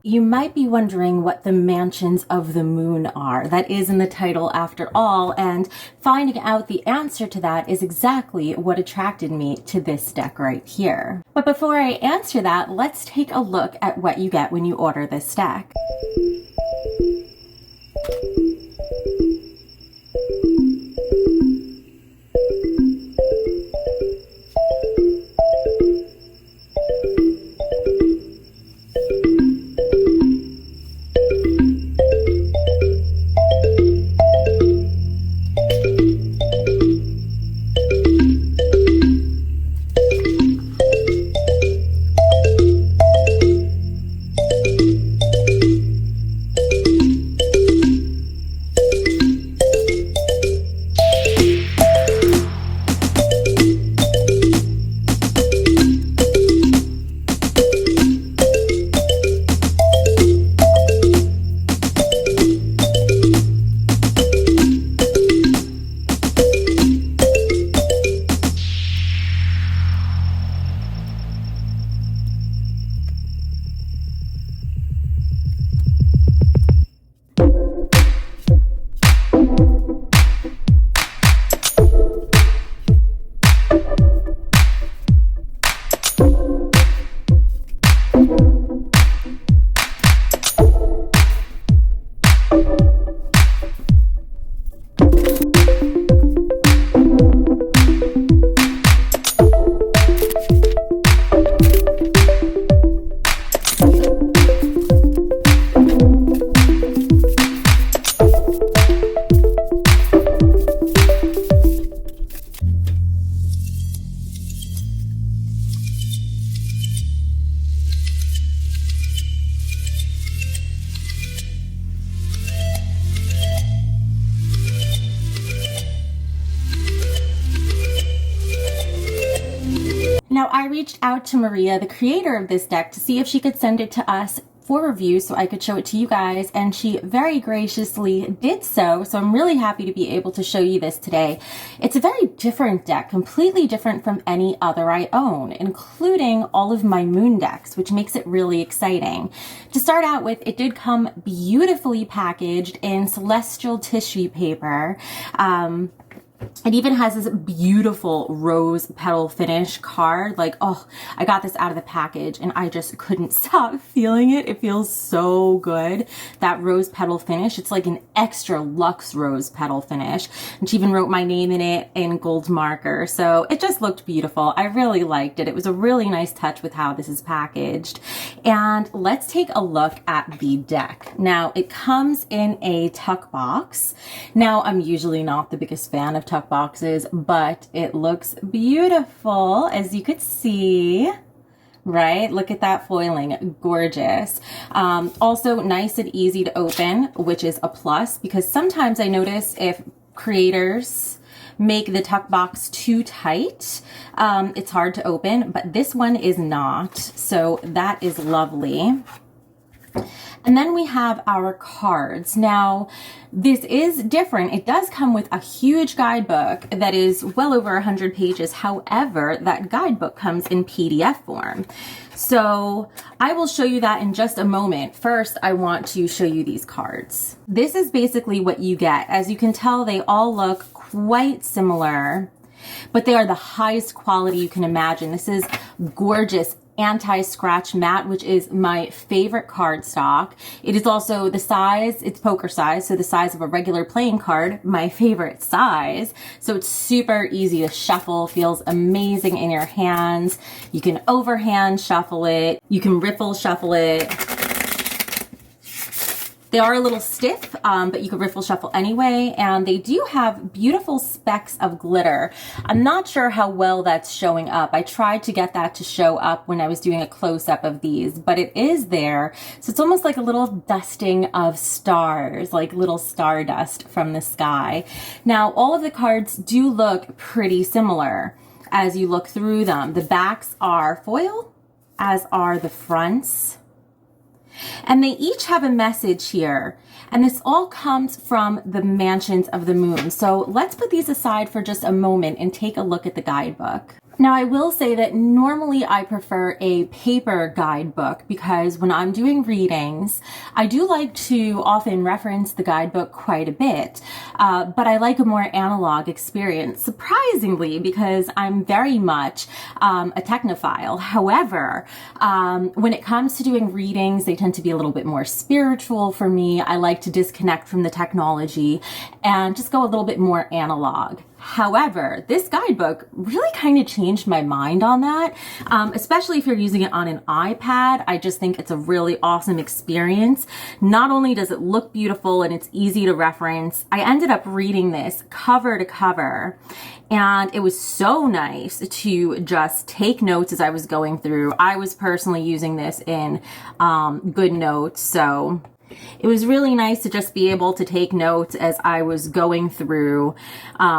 You might be wondering what the mansions of the moon are. That is in the title after all, and finding out the answer to that is exactly what attracted me to this deck right here. But before I answer that, let's take a look at what you get when you order this deck. Now, I reached out to Maria, the creator of this deck, to see if she could send it to us for review so I could show it to you guys, and she very graciously did so. So I'm really happy to be able to show you this today. It's a very different deck, completely different from any other I own, including all of my moon decks, which makes it really exciting. To start out with, it did come beautifully packaged in celestial tissue paper. It even has this beautiful rose petal finish card. Like, oh, I got this out of the package and I just couldn't stop feeling it. It feels so good. That rose petal finish. It's like an extra luxe rose petal finish. And she even wrote my name in it in gold marker. So it just looked beautiful. I really liked it. It was a really nice touch with how this is packaged. And let's take a look at the deck. Now, it comes in a tuck box. Now, I'm usually not the biggest fan of tuck boxes, but it looks beautiful, as you could see. Right? Look at that foiling. Gorgeous. Also nice and easy to open, which is a plus, because sometimes I notice if creators make the tuck box too tight, it's hard to open, but this one is not. So that is lovely. And then we have our cards. Now, this is different. It does come with a huge guidebook that is well over 100 pages. However, that guidebook comes in PDF form. So I will show you that in just a moment. First, I want to show you these cards. This is basically what you get. As you can tell, they all look quite similar, but they are the highest quality you can imagine. This is gorgeous anti-scratch matte, which is my favorite cardstock. It is also the size, it's poker size, so the size of a regular playing card, my favorite size. So it's super easy to shuffle, feels amazing in your hands. You can overhand shuffle it, you can riffle shuffle it. They are a little stiff, but you can riffle shuffle anyway, and they do have beautiful specks of glitter. I'm not sure how well that's showing up. I tried to get that to show up when I was doing a close-up of these, but it is there. So it's almost like a little dusting of stars, like little stardust from the sky. Now, all of the cards do look pretty similar as you look through them. The backs are foil, as are the fronts. And they each have a message here. And this all comes from the mansions of the moon. So let's put these aside for just a moment and take a look at the guidebook. Now, I will say that normally I prefer a paper guidebook because when I'm doing readings, I do like to often reference the guidebook quite a bit, but I like a more analog experience, surprisingly, because I'm very much a technophile. However, when it comes to doing readings, they tend to be a little bit more spiritual for me. I like to disconnect from the technology and just go a little bit more analog. However, this guidebook really kind of changed my mind on that, especially if you're using it on an iPad. I just think it's a really awesome experience. Not only does it look beautiful and it's easy to reference, I ended up reading this cover to cover, and it was so nice to just take notes as I was going through. I was personally using this in GoodNotes, so it was really nice to just be able to take notes as I was going through,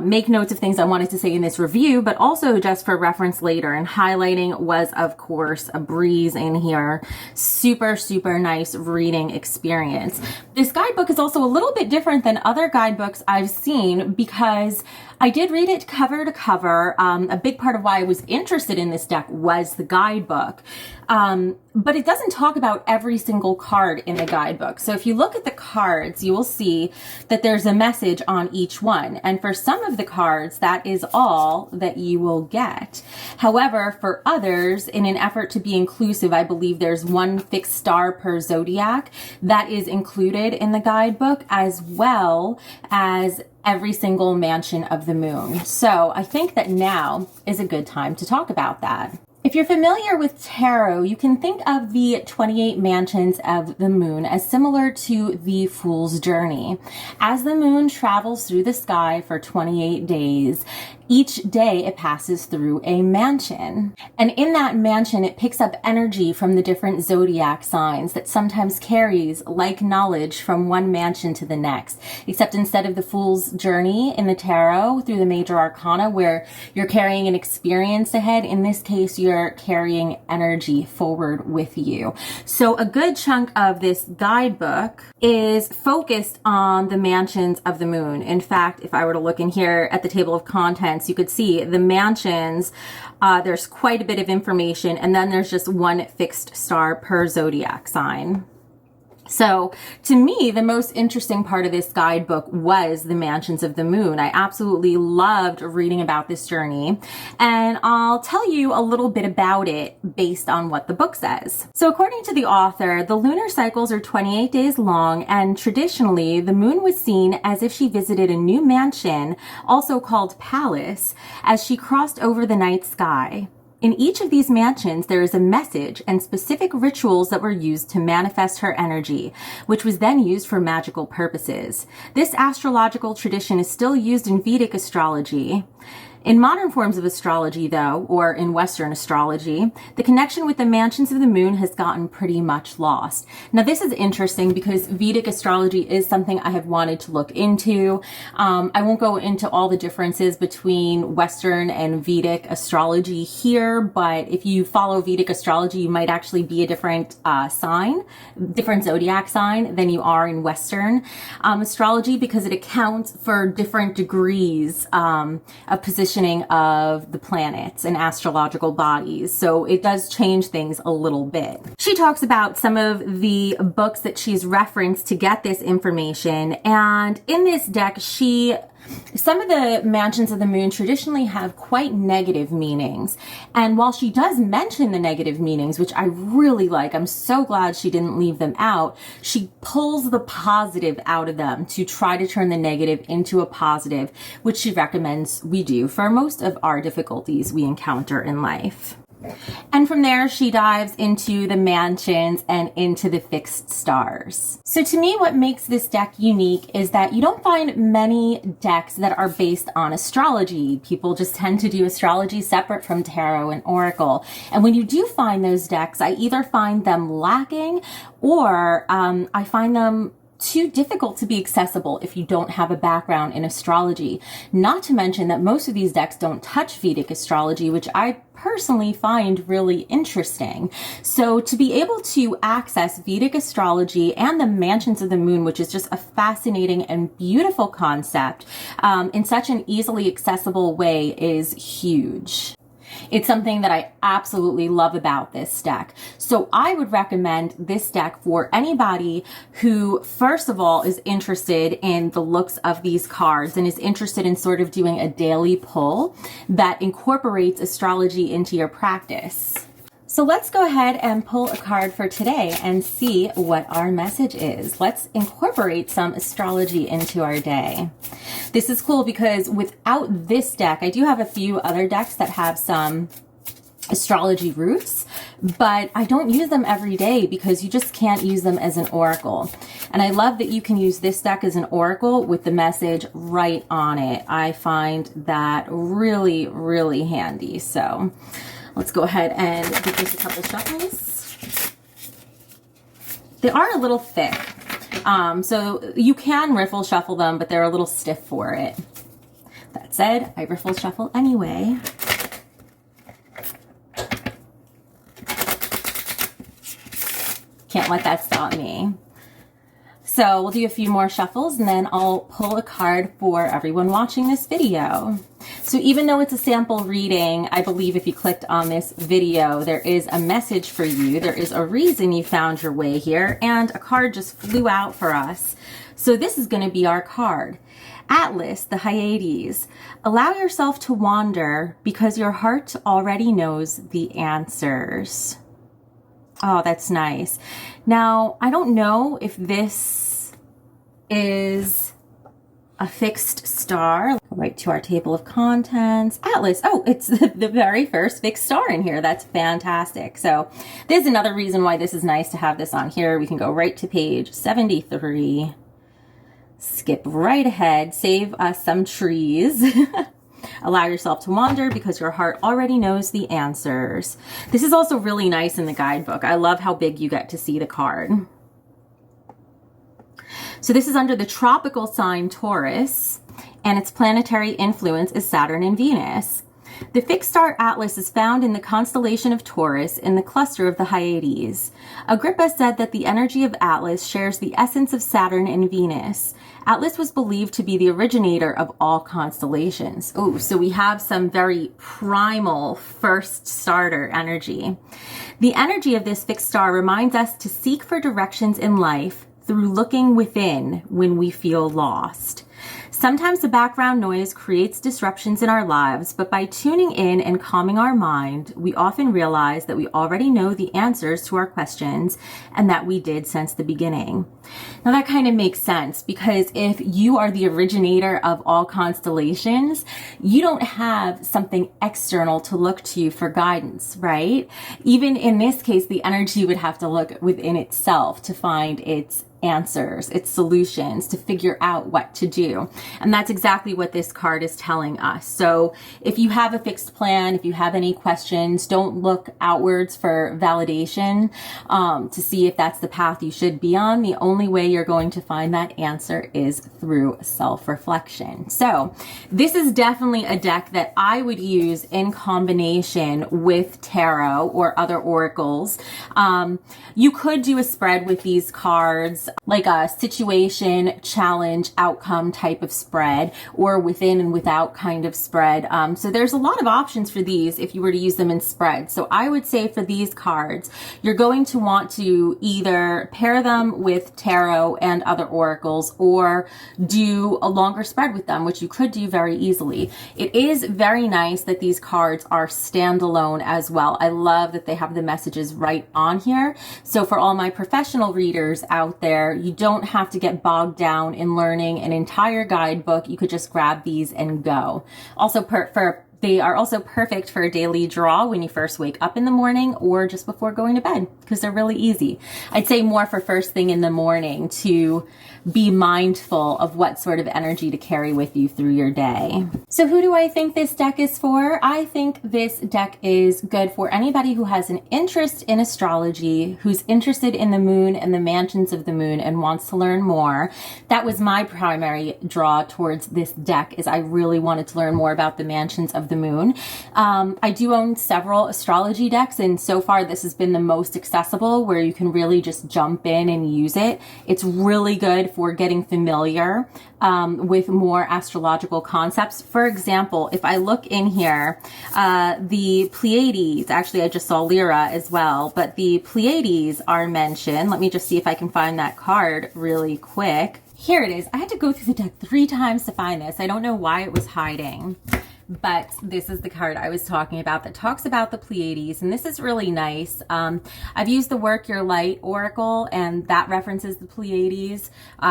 make notes of things I wanted to say in this review, but also just for reference later. And highlighting was, of course, a breeze in here. Super, super nice reading experience. This guidebook is also a little bit different than other guidebooks I've seen because I did read it cover to cover. A big part of why I was interested in this deck was the guidebook. But it doesn't talk about every single card in the guidebook. So if you look at the cards, you will see that there's a message on each one. And for some of the cards, that is all that you will get. However, for others, in an effort to be inclusive, I believe there's one fixed star per zodiac that is included in the guidebook, as well as every single mansion of the moon. So I think that now is a good time to talk about that. If you're familiar with tarot, you can think of the 28 mansions of the moon as similar to the Fool's Journey. As the moon travels through the sky for 28 days, each day it passes through a mansion. And in that mansion, it picks up energy from the different zodiac signs that sometimes carries like knowledge from one mansion to the next. Except instead of the Fool's Journey in the tarot through the major arcana where you're carrying an experience ahead, in this case, you're carrying energy forward with you. So a good chunk of this guidebook is focused on the mansions of the moon. In fact, if I were to look in here at the table of contents, you could see the mansions, there's quite a bit of information, and then there's just one fixed star per zodiac sign. So to me, the most interesting part of this guidebook was the mansions of the moon. I absolutely loved reading about this journey, and I'll tell you a little bit about it based on what the book says. So according to the author, the lunar cycles are 28 days long, and traditionally the moon was seen as if she visited a new mansion, also called palace, as she crossed over the night sky. In each of these mansions, there is a message and specific rituals that were used to manifest her energy, which was then used for magical purposes. This astrological tradition is still used in Vedic astrology. In modern forms of astrology, though, or in Western astrology, the connection with the mansions of the moon has gotten pretty much lost. Now, this is interesting because Vedic astrology is something I have wanted to look into. I won't go into all the differences between Western and Vedic astrology here, but if you follow Vedic astrology, you might actually be a different sign, different zodiac sign than you are in Western astrology, because it accounts for different degrees of position of the planets and astrological bodies. So it does change things a little bit. She talks about some of the books that she's referenced to get this information. And in this deck, some of the mansions of the moon traditionally have quite negative meanings. And while she does mention the negative meanings, which I really like, I'm so glad she didn't leave them out, she pulls the positive out of them to try to turn the negative into a positive, which she recommends we do for most of our difficulties we encounter in life. And from there, she dives into the mansions and into the fixed stars. So to me, what makes this deck unique is that you don't find many decks that are based on astrology. People just tend to do astrology separate from tarot and oracle. And when you do find those decks, I either find them lacking or I find them too difficult to be accessible if you don't have a background in astrology. Not to mention that most of these decks don't touch Vedic astrology, which I personally find really interesting. So to be able to access Vedic astrology and the mansions of the moon, which is just a fascinating and beautiful concept, in such an easily accessible way is huge. It's something that I absolutely love about this deck. So I would recommend this deck for anybody who, first of all, is interested in the looks of these cards and is interested in sort of doing a daily pull that incorporates astrology into your practice. So let's go ahead and pull a card for today and see what our message is. Let's incorporate some astrology into our day. This is cool because without this deck, I do have a few other decks that have some astrology roots, but I don't use them every day because you just can't use them as an oracle. And I love that you can use this deck as an oracle with the message right on it. I find that really, really handy. So let's go ahead and give this a couple shuffles. They are a little thick, so you can riffle shuffle them, but they're a little stiff for it. That said, I riffle shuffle anyway. Can't let that stop me. So we'll do a few more shuffles and then I'll pull a card for everyone watching this video. So even though it's a sample reading, I believe if you clicked on this video, there is a message for you. There is a reason you found your way here, and a card just flew out for us. So this is going to be our card. Atlas, the Hyades. Allow yourself to wander because your heart already knows the answers. Oh, that's nice. Now, I don't know if this is a fixed star. Right to our table of contents. Atlas. Oh, it's the very first fixed star in here. That's fantastic. So there's another reason why this is nice to have this on here. We can go right to page 73. Skip right ahead. Save us some trees. Allow yourself to wander because your heart already knows the answers. This is also really nice in the guidebook. I love how big you get to see the card. So this is under the tropical sign Taurus, and its planetary influence is Saturn and Venus. The fixed star Atlas is found in the constellation of Taurus in the cluster of the Hyades. Agrippa said that the energy of Atlas shares the essence of Saturn and Venus. Atlas was believed to be the originator of all constellations. Oh, so we have some very primal first starter energy. The energy of this fixed star reminds us to seek for directions in life through looking within when we feel lost. Sometimes the background noise creates disruptions in our lives, but by tuning in and calming our mind, we often realize that we already know the answers to our questions and that we did since the beginning. Now that kind of makes sense because if you are the originator of all constellations, you don't have something external to look to for guidance, right? Even in this case, the energy would have to look within itself to find its answers, its solutions, to figure out what to do. And that's exactly what this card is telling us. So if you have a fixed plan, if you have any questions, don't look outwards for validation to see if that's the path you should be on. The only way you're going to find that answer is through self-reflection. So this is definitely a deck that I would use in combination with tarot or other oracles. You could do a spread with these cards, like a situation, challenge, outcome type of spread, or within and without kind of spread. So there's a lot of options for these if you were to use them in spread. So I would say for these cards, you're going to want to either pair them with tarot and other oracles or do a longer spread with them, which you could do very easily. It is very nice that these cards are standalone as well. I love that they have the messages right on here. So for all my professional readers out there, you don't have to get bogged down in learning an entire guidebook. You could just grab these and go. Also, they are also perfect for a daily draw when you first wake up in the morning or just before going to bed because they're really easy. I'd say more for first thing in the morning to be mindful of what sort of energy to carry with you through your day. So who do I think this deck is for? I think this deck is good for anybody who has an interest in astrology, who's interested in the moon and the mansions of the moon and wants to learn more. That was my primary draw towards this deck, is I really wanted to learn more about the mansions of of the moon. I do own several astrology decks, and so far this has been the most accessible, where you can really just jump in and use it. It's really good for getting familiar with more astrological concepts. For example, if I look in here, the Pleiades, actually I just saw Lyra as well, but the Pleiades are mentioned. Let me just see if I can find that card really quick. Here it is. I had to go through the deck 3 times to find this. I don't know why it was hiding, but this is the card I was talking about that talks about the Pleiades, and this is really nice. I've used the Work Your Light Oracle, and that references the Pleiades,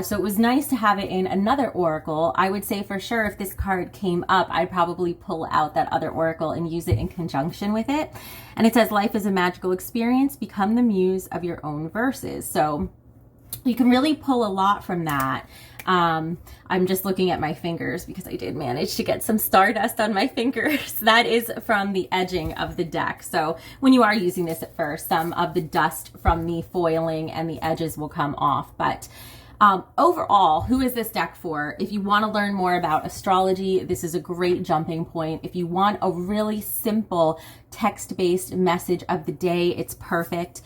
so it was nice to have it in another oracle. I would say for sure if this card came up, I'd probably pull out that other oracle and use it in conjunction with it. And it says, life is a magical experience, become the muse of your own verses. So you can really pull a lot from that. I'm just looking at my fingers because I did manage to get some stardust on my fingers. That is from the edging of the deck. So when you are using this at first, some of the dust from the foiling and the edges will come off. But overall, who is this deck for? If you want to learn more about astrology, this is a great jumping point. If you want a really simple text-based message of the day, it's perfect.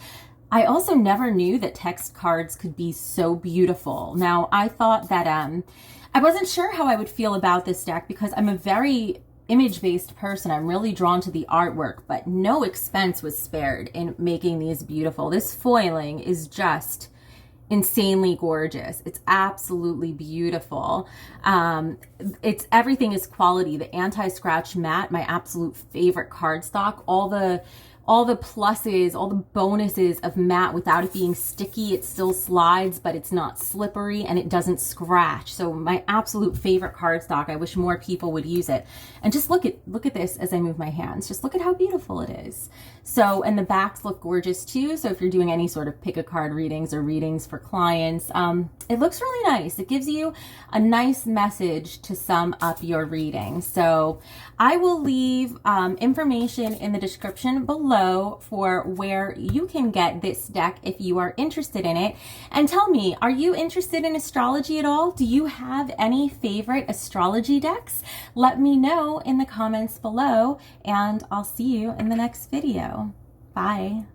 I also never knew that text cards could be so beautiful. Now, I thought that I wasn't sure how I would feel about this deck because I'm a very image-based person. I'm really drawn to the artwork, but no expense was spared in making these beautiful. This foiling is just insanely gorgeous. It's absolutely beautiful. Everything is quality. The anti-scratch matte, my absolute favorite cardstock. All the pluses, all the bonuses of matte without it being sticky. It still slides, but it's not slippery and it doesn't scratch. So my absolute favorite cardstock. I wish more people would use it. And just look at this as I move my hands. Just look at how beautiful it is. So, and the backs look gorgeous too. So if you're doing any sort of pick a card readings or readings for clients, it looks really nice. It gives you a nice message to sum up your reading. So I will leave information in the description below for where you can get this deck if you are interested in it. And tell me, are you interested in astrology at all? Do you have any favorite astrology decks? Let me know in the comments below, and I'll see you in the next video. Bye.